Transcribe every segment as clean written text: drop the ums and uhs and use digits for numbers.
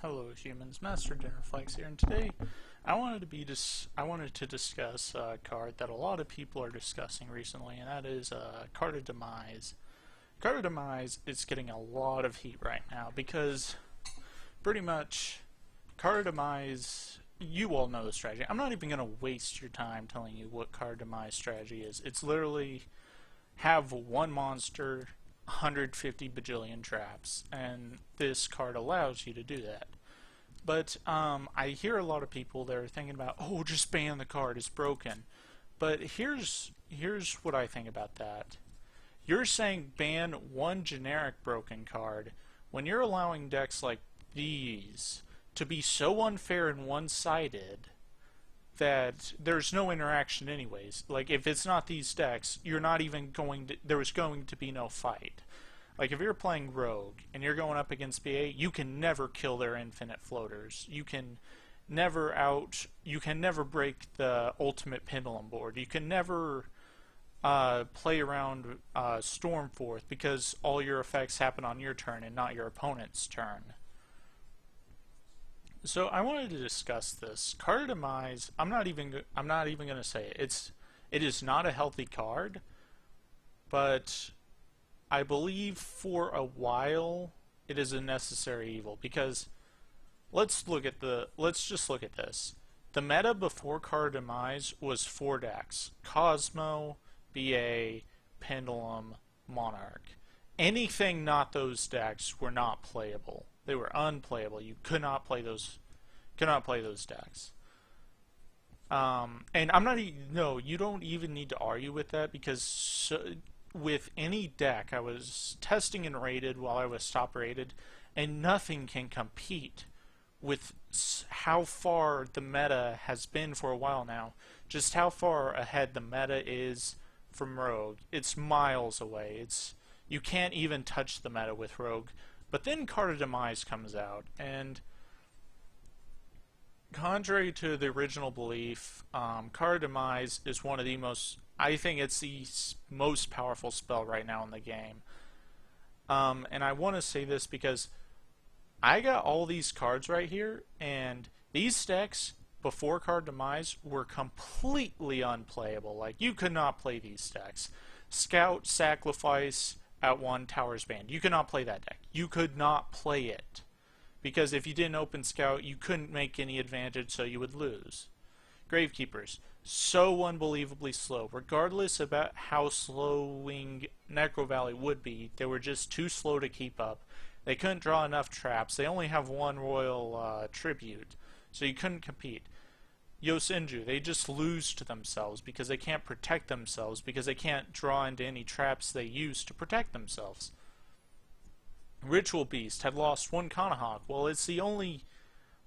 Hello humans, Master DinnerFlax here, and today I wanted to discuss a card that a lot of people are discussing recently, and that is card of Demise. Card of Demise is getting a lot of heat right now because pretty much card of Demise, you all know the strategy. I'm not even going to waste your time telling you what card of Demise strategy is. It's literally have one monster, 150 bajillion traps, and this card allows you to do that. But I hear a lot of people that are thinking about, oh, just ban the card, it's broken. But here's what I think about that. You're saying ban one generic broken card when you're allowing decks like these to be so unfair and one-sided that there's no interaction anyways. Like, if it's not these decks, you're not even going to, there's going to be no fight. Like, if you're playing Rogue and you're going up against BA, you can never kill their infinite floaters. You can never break the ultimate pendulum board. You can never play around Stormforth because all your effects happen on your turn and not your opponent's turn. So I wanted to discuss this. Card of Demise, I'm not even going to say it. It is not a healthy card, but I believe for a while it is a necessary evil, because let's just look at this. The meta before Card of Demise was 4 decks: Cosmo, BA, Pendulum, Monarch. Anything not those decks were not playable. They were unplayable. You could not play those decks. And I'm not no, you don't even need to argue with that, because with any deck, I was testing and rated while I was top rated, and nothing can compete with how far the meta has been for a while now. Just how far ahead the meta is from Rogue. It's miles away. You can't even touch the meta with Rogue. But then Card of Demise comes out, and contrary to the original belief, Card of Demise is one of the most, I think it's the most powerful spell right now in the game. And I want to say this because I got all these cards right here, and these decks before Card of Demise were completely unplayable. Like, you could not play these decks. Scout, Sacrifice, at 1, Towers Band. You could not play that deck. You could not play it, because if you didn't open Scout, you couldn't make any advantage, so you would lose. Gravekeepers, so unbelievably slow. Regardless about how slowing Necro Valley would be, they were just too slow to keep up. They couldn't draw enough traps. They only have 1 Royal Tribute, so you couldn't compete. Yosenju, they just lose to themselves because they can't protect themselves, because they can't draw into any traps they use to protect themselves. Ritual Beast had lost 1 Kanahawk. Well, it's only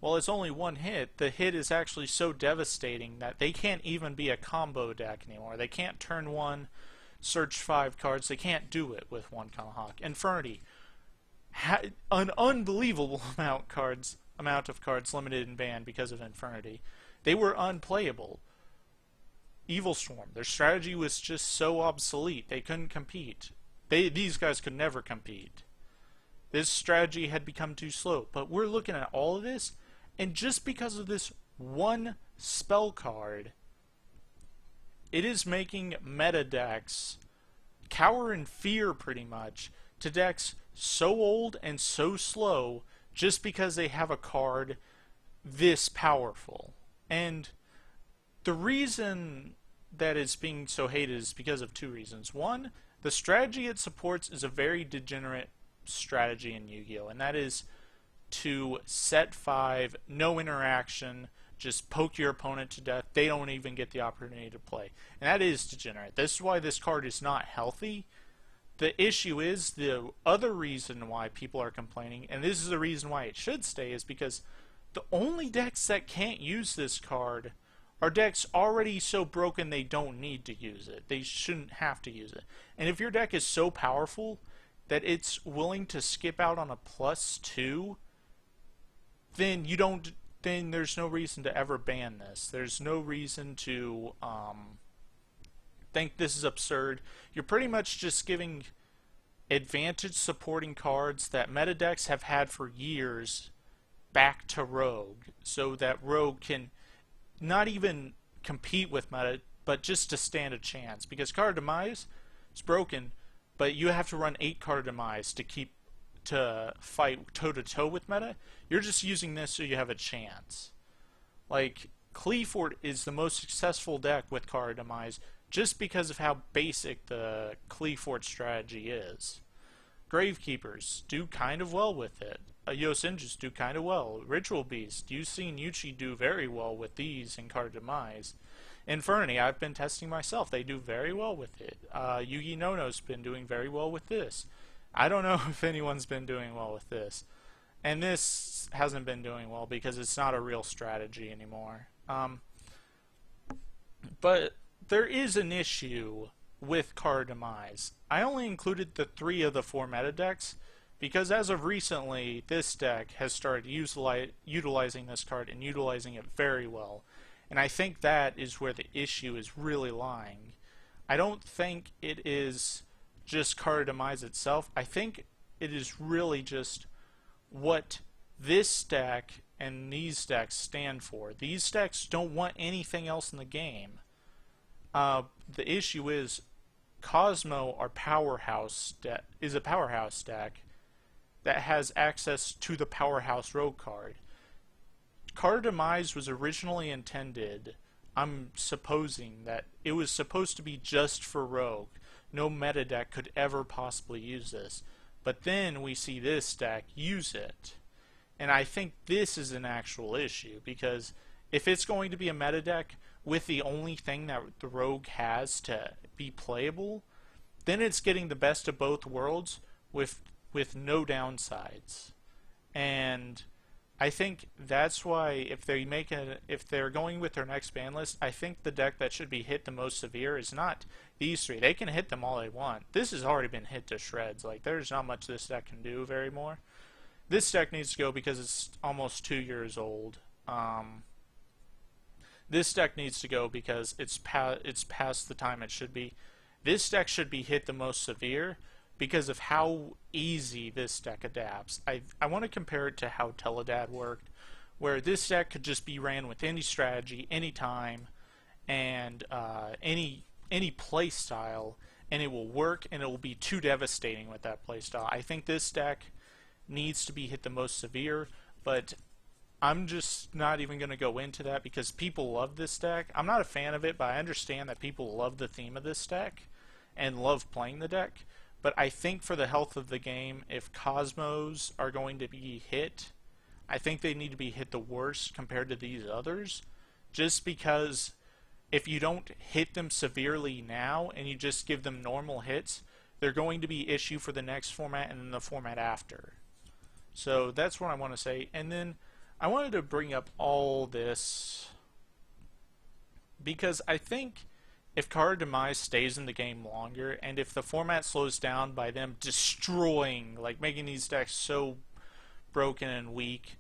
1 hit. The hit is actually so devastating that they can't even be a combo deck anymore. They can't turn 1, search 5 cards. They can't do it with 1 Kanahawk. Infernity had an unbelievable amount of cards limited and banned because of Infernity. They were unplayable. Evil Storm, their strategy was just so obsolete. They couldn't compete. These guys could never compete. This strategy had become too slow. But we're looking at all of this, and just because of this one spell card, it is making meta decks cower in fear, pretty much, to decks so old and so slow just because they have a card this powerful. And the reason that it's being so hated is because of 2 reasons. One, the strategy it supports is a very degenerate strategy in Yu-Gi-Oh! And that is to set 5, no interaction, just poke your opponent to death. They don't even get the opportunity to play. And that is degenerate. This is why this card is not healthy. The issue is, the other reason why people are complaining, and this is the reason why it should stay, is because the only decks that can't use this card are decks already so broken they don't need to use it. They shouldn't have to use it. And if your deck is so powerful that it's willing to skip out on a +2, then there's no reason to ever ban this. There's no reason to think this is absurd. You're pretty much just giving advantage supporting cards that meta decks have had for years back to Rogue so that Rogue can not even compete with meta, but just to stand a chance. Because Card Demise is broken, but you have to run 8 Card Demise to fight toe to toe with meta. You're just using this so you have a chance. Like, Cleafort is the most successful deck with Card Demise just because of how basic the Cleafort strategy is. Gravekeepers do kind of well with it. Yosinjus do kind of well. Ritual Beast, you've seen Yuchi do very well with these in Card Demise. Inferni, I've been testing myself. They do very well with it. Yugi Nono's been doing very well with this. I don't know if anyone's been doing well with this. And this hasn't been doing well because it's not a real strategy anymore. But there is an issue with Card Demise. I only included the 3 of the 4 meta decks because as of recently, this deck has started utilizing this card and utilizing it very well. And I think that is where the issue is really lying. I don't think it is just Card Demise itself. I think it is really just what this deck and these decks stand for. These decks don't want anything else in the game. The issue is Cosmo is a powerhouse deck that has access to the powerhouse rogue card. Card Demise was originally intended, I'm supposing, that it was supposed to be just for rogue. No meta deck could ever possibly use this. But then we see this deck use it. And I think this is an actual issue, because if it's going to be a meta deck with the only thing that the rogue has to be playable, then it's getting the best of both worlds with no downsides. And I think that's why if they're going with their next ban list, I think the deck that should be hit the most severe is not these 3. They can hit them all they want. This has already been hit to shreds. Like, there's not much this deck can do very more. This deck needs to go because it's almost 2 years old. This deck needs to go because it's past the time it should be. This deck should be hit the most severe because of how easy this deck adapts. I want to compare it to how Teledad worked, where this deck could just be ran with any strategy, any time, and any play style, and it will work, and it will be too devastating with that play style. I think this deck needs to be hit the most severe, but I'm just not even going to go into that because people love this deck. I'm not a fan of it, but I understand that people love the theme of this deck and love playing the deck. But I think for the health of the game, if Cosmos are going to be hit, I think they need to be hit the worst compared to these others. Just because if you don't hit them severely now and you just give them normal hits, they're going to be issue for the next format and then the format after. So that's what I want to say. And then I wanted to bring up all this because I think if Card Demise stays in the game longer, and if the format slows down by them destroying, like making these decks so broken and weak,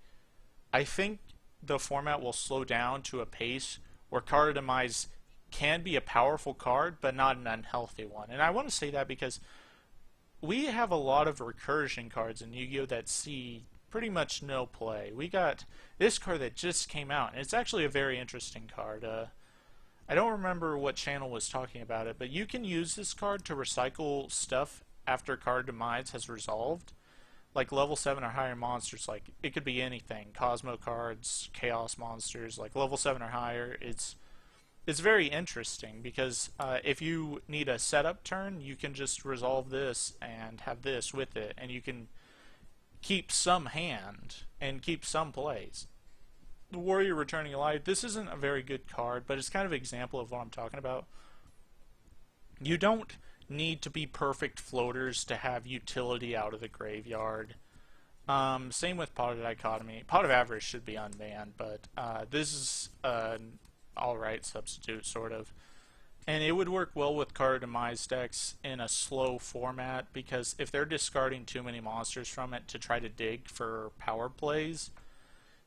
I think the format will slow down to a pace where Card Demise can be a powerful card, but not an unhealthy one. And I want to say that because we have a lot of recursion cards in Yu-Gi-Oh! That see pretty much no play. We got this card that just came out, and it's actually a very interesting card. I don't remember what channel was talking about it, but you can use this card to recycle stuff after Card Demise has resolved. Like level 7 or higher monsters, like it could be anything. Cosmo cards, Chaos monsters, like level 7 or higher. It's very interesting because if you need a setup turn, you can just resolve this and have this with it, and you can keep some hand and keep some plays. The Warrior Returning Alive, this isn't a very good card, but it's kind of an example of what I'm talking about. You don't need to be perfect floaters to have utility out of the graveyard. Same with Pot of Dichotomy. Pot of Avarice should be unbanned, but this is an alright substitute, sort of. And it would work well with Card Demise decks in a slow format, because if they're discarding too many monsters from it to try to dig for power plays,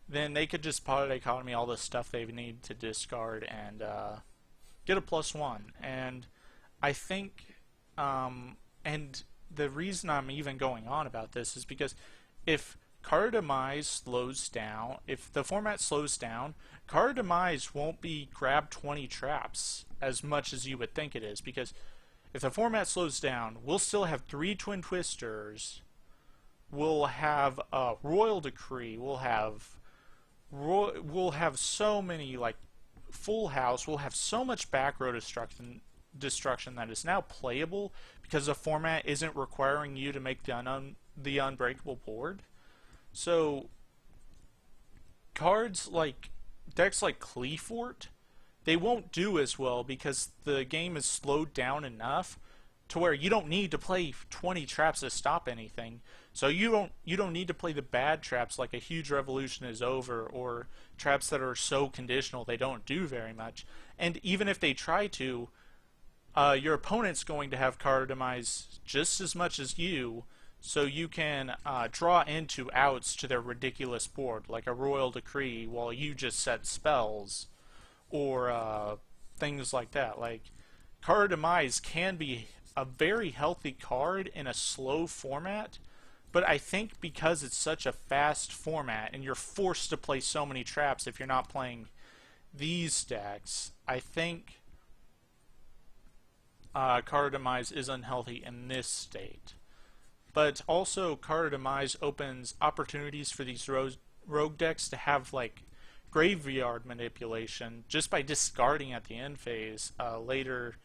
then they could just Pot of Dichotomy all the stuff they need to discard and get a +1. And I think, and the reason I'm even going on about this is because if Card Demise slows down, if the format slows down, Card Demise won't be grab 20 traps as much as you would think it is, because if the format slows down, we'll still have 3 Twin Twisters, we'll have a Royal Decree, we'll have so many, like, Full House, we'll have so much back row destruction that is now playable because the format isn't requiring you to make the unbreakable board. So decks like Cleefort, they won't do as well because the game is slowed down enough to where you don't need to play 20 traps to stop anything. So you don't need to play the bad traps like a Huge Revolution is over, or traps that are so conditional they don't do very much. And even if they try to, your opponent's going to have Card Demise just as much as you, so you can draw into outs to their ridiculous board, like a Royal Decree, while you just set spells, or things like that. Like, Card Demise can be a very healthy card in a slow format, but I think because it's such a fast format and you're forced to play so many traps if you're not playing these decks, I think Card Demise is unhealthy in this state. But also, Card Demise opens opportunities for these rogue decks to have, like, graveyard manipulation just by discarding at the end phase later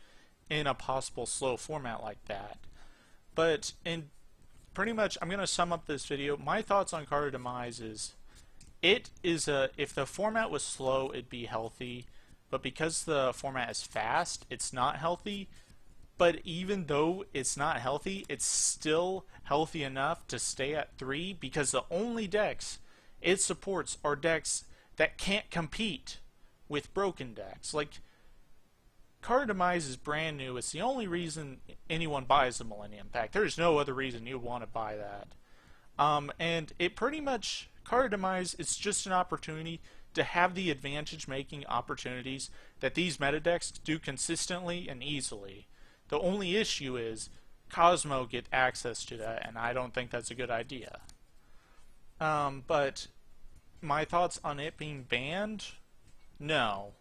in a possible slow format like that. But pretty much, I'm going to sum up this video. My thoughts on Card Demise is, if the format was slow, it'd be healthy, but because the format is fast, it's not healthy. But even though it's not healthy, it's still healthy enough to stay at 3, because the only decks it supports are decks that can't compete with broken decks. Like, Card Demise is brand new. It's the only reason anyone buys the Millennium Pack. There's no other reason you want to buy that. And it pretty much, Card Demise is just an opportunity to have the advantage making opportunities that these meta decks do consistently and easily. The only issue is Cosmo get access to that, and I don't think that's a good idea. But my thoughts on it being banned? No.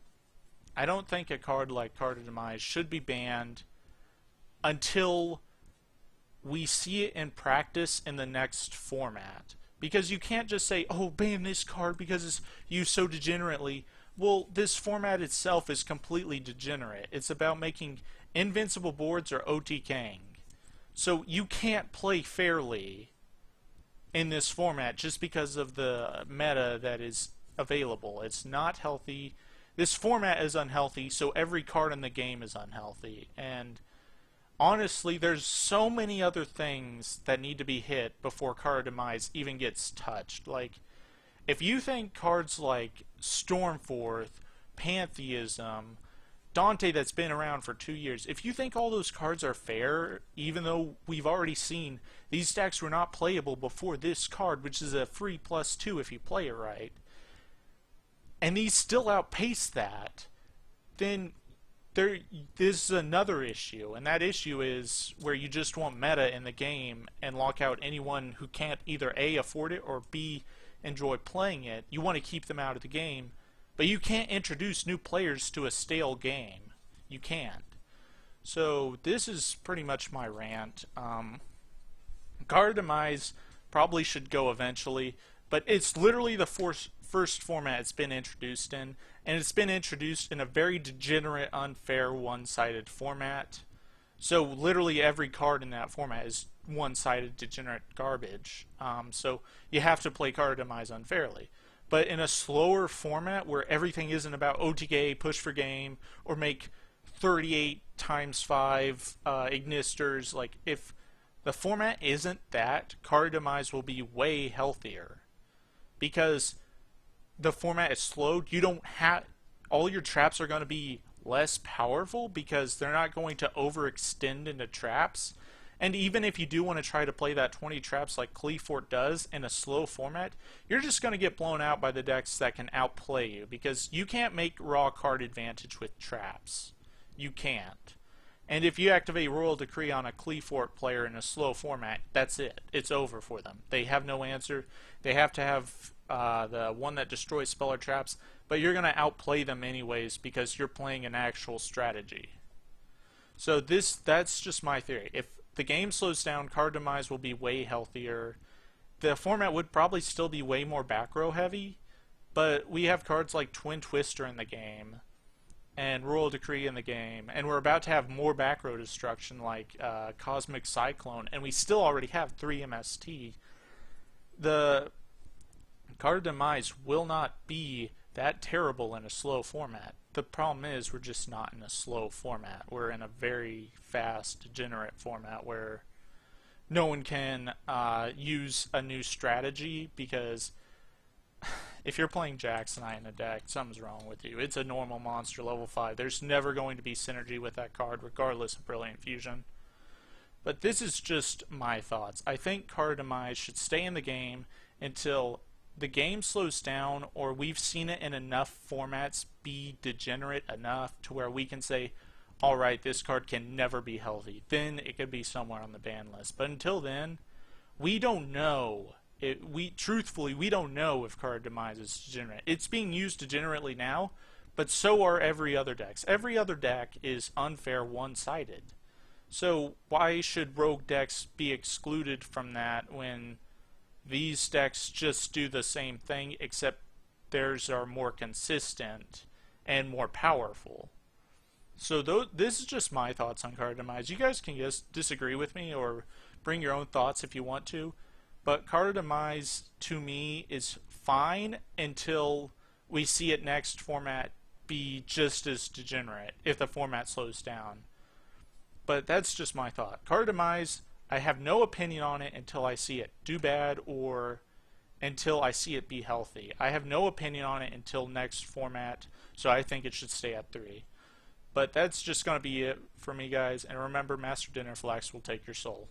I don't think a card like Card Demise should be banned until we see it in practice in the next format. Because you can't just say, oh, ban this card because it's used so degenerately. Well, this format itself is completely degenerate. It's about making invincible boards or OTKing. So you can't play fairly in this format just because of the meta that is available. It's not healthy. This format is unhealthy, so every card in the game is unhealthy. And honestly, there's so many other things that need to be hit before Card Demise even gets touched. Like, if you think cards like Stormforth, Pantheism, Dante that's been around for 2 years, if you think all those cards are fair, even though we've already seen these decks were not playable before this card, which is a free +2 if you play it right, and these still outpace that, then this is another issue, and that issue is where you just want meta in the game and lock out anyone who can't either A, afford it, or B, enjoy playing it. You want to keep them out of the game, but you can't introduce new players to a stale game. You can't. So this is pretty much my rant. Card Demise probably should go eventually, but it's literally the first format it's been introduced in, and it's been introduced in a very degenerate, unfair, one-sided format. So literally every card in that format is one-sided, degenerate garbage. So you have to play Card Demise unfairly. But in a slower format where everything isn't about OTK, push for game, or make 38 × 5 Ignisters, like, if the format isn't that, Card Demise will be way healthier. Because the format is slowed, you don't have, all your traps are going to be less powerful because they're not going to overextend into traps. And even if you do want to try to play that 20 traps like Cleefort does in a slow format, you're just going to get blown out by the decks that can outplay you, because you can't make raw card advantage with traps. You can't. And if you activate Royal Decree on a Cleafort player in a slow format, that's it. It's over for them. They have no answer. They have to have the one that destroys spell or traps, but you're going to outplay them anyways because you're playing an actual strategy. So that's just my theory. If the game slows down, Card Demise will be way healthier. The format would probably still be way more back row heavy, but we have cards like Twin Twister in the game and Royal Decree in the game, and we're about to have more back row destruction like Cosmic Cyclone, and we still already have 3 MST. The Card Demise will not be that terrible in a slow format. The problem is we're just not in a slow format. We're in a very fast, degenerate format where no one can use a new strategy, because if you're playing Jacksonite in a deck, something's wrong with you. It's a normal monster level 5. There's never going to be synergy with that card, regardless of Brilliant Fusion. But this is just my thoughts. I think Card Demise should stay in the game until the game slows down, or we've seen it in enough formats be degenerate enough to where we can say, alright, this card can never be healthy. Then it could be somewhere on the ban list. But until then, we don't know. Truthfully, we don't know if Card Demise is degenerate. It's being used degenerately now, but so are every other decks. Every other deck is unfair, one-sided. So why should rogue decks be excluded from that when these decks just do the same thing, except theirs are more consistent and more powerful? So this is just my thoughts on Card Demise. You guys can just disagree with me or bring your own thoughts if you want to. But Card Demise, to me, is fine until we see it next format be just as degenerate, if the format slows down. But that's just my thought. Card Demise, I have no opinion on it until I see it do bad or until I see it be healthy. I have no opinion on it until next format, so I think it should stay at 3. But that's just going to be it for me, guys. And remember, Master DinnerFlax will take your soul.